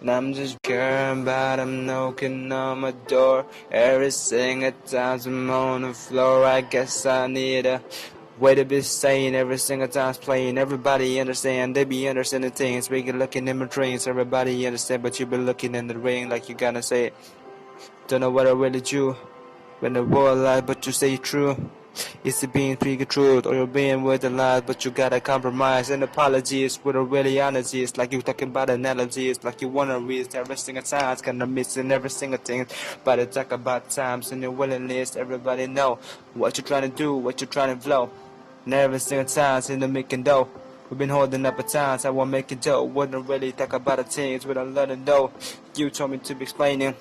And I'm just caring about I'm knocking on my door. Every single time I'm on the floor, I guess I need a way to be sane. Every single time's playing. Everybody understand, they be understanding things. We can looking in my dreams. Everybody understand, but you be looking in the ring like you gonna say it. Don't know what I really do. When the world lies, but you say true. Is it being speaking truth, or you're being with the lies, but you gotta compromise and apologies with a really honesty. It's like you talking about analogies, like you wanna read every single time. It's gonna miss in every single thing. But it's talk about times and your willingness. Everybody know what you're trying to do, what you're trying to flow. And every single time in the making dough. We've been holding up at times, I won't make it dough. Wouldn't really talk about the things we don't let it know. You told me to be explaining.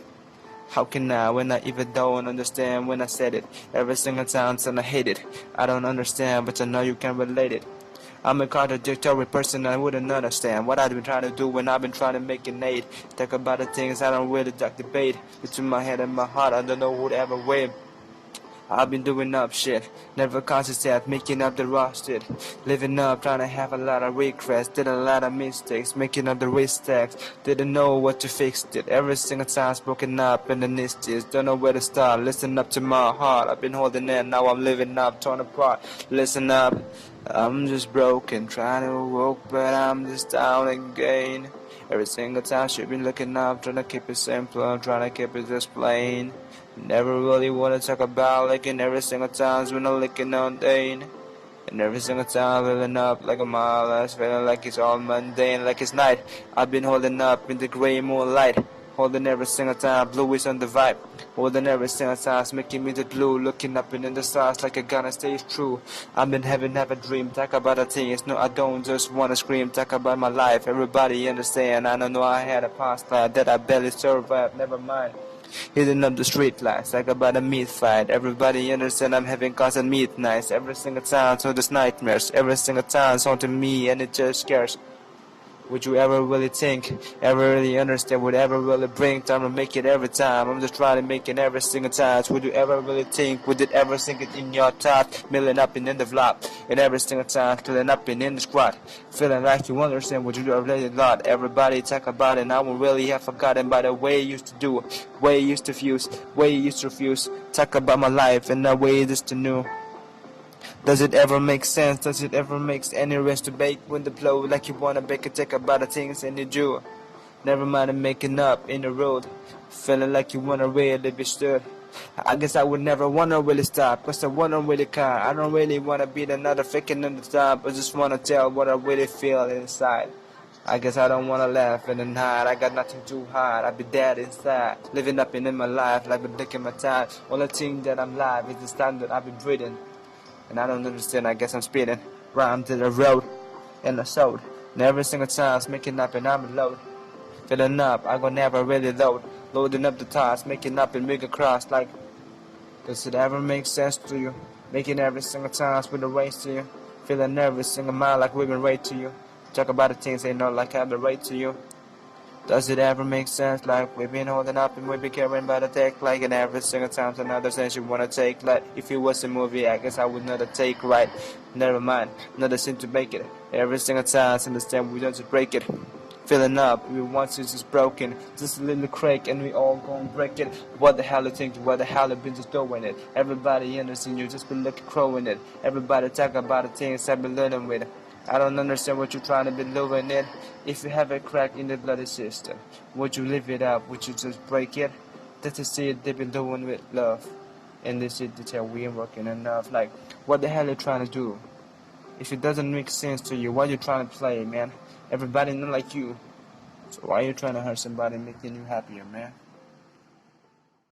How can I when I even don't understand when I said it? Every single time and I hate it. I don't understand, but I know you can relate it. I'm a contradictory person, I wouldn't understand what I've been trying to do when I've been trying to make it aid. Talk about the things I don't really debate. Between my head and my heart, I don't know who'd ever win. I've been doing up shit, never consistent, making up the roster. Living up, trying to have a lot of regrets, did a lot of mistakes, making up the mistakes. Didn't know what to fix it. Every single time's broken up in the nisties. Don't know where to start. Listen up to my heart. I've been holding in, now I'm living up, torn apart. Listen up, I'm just broken, trying to walk, but I'm just down again. Every single time she's been looking up, trying to keep it simple, trying to keep it just plain. Never really wanna talk about licking every single time when I'm licking on Dane. And every single time filling up like a mile less, feeling like it's all mundane, like it's night. I've been holding up in the grey moonlight, holding every single time, blue is on the vibe. Holding every single time, making me the glue, looking up and in the stars like I gonna stay true. I've been having a dream, talk about the things, no I don't just wanna scream, talk about my life, everybody understand. I don't know I had a past life that I barely survived, never mind. Hitting up the street lights, like about a meat fight. Everybody understand I'm having constant midnights. Every single time, so there's nightmares. Every single time, it's haunting me and it just scares. Would you ever really think, ever really understand, would ever really bring time to make it every time? I'm just trying to make it every single time. Would you ever really think, would it ever sink it in your thought? Milling up and in the flop, and every single time, filling up and in the squat. Feeling like you understand, would you ever really not? Everybody talk about it, and I won't really have forgotten by the way you used to do, way you used to fuse, way you used to refuse. Talk about my life and the way it is to new. Does it ever make sense? Does it ever make any rest to bake when the blow like you wanna bake and take about the things and you do? Never mind making up in the road, feeling like you wanna really be stood. I guess I would never wanna really stop, cause I wanna really care. I don't really wanna be another faking in the top, I just wanna tell what I really feel inside. I guess I don't wanna laugh and then hide. I got nothing to hide. I be dead inside, living up in my life like I'm taking my time. Only thing that I'm live is the time that I've been breathing. And I don't understand, I guess I'm speeding round to the road and the soul. And every single time it's making up and I'm load. Filling up, I gon' never really load. Loading up the tires, making up and make a cross like. Does it ever make sense to you? Making every single time with a race to you. Feeling every single mile like we've been right to you. Talk about the things they know like I've been right to you. Does it ever make sense? Like we've been holding up and we've been carrying by the tech like in every single time another sense you wanna take. Like if it was a movie, I guess I would not take right. Never mind, another seem to make it. Every single time understand we don't just break it. Filling up, we want to just broken, just a little crack and we all gonna break it. What the hell you think? What the hell you been just doing it? Everybody understand you just been looking crowing it. Everybody talk about the things I've been learning with. I don't understand what you're trying to be doing it. If you have a crack in the bloody system, would you live it up? Would you just break it? That's to see it they've been doing with love. And this is the tell we ain't working enough. Like, what the hell are you trying to do? If it doesn't make sense to you, why are you trying to play, man? Everybody not like you. So why are you trying to hurt somebody making you happier, man?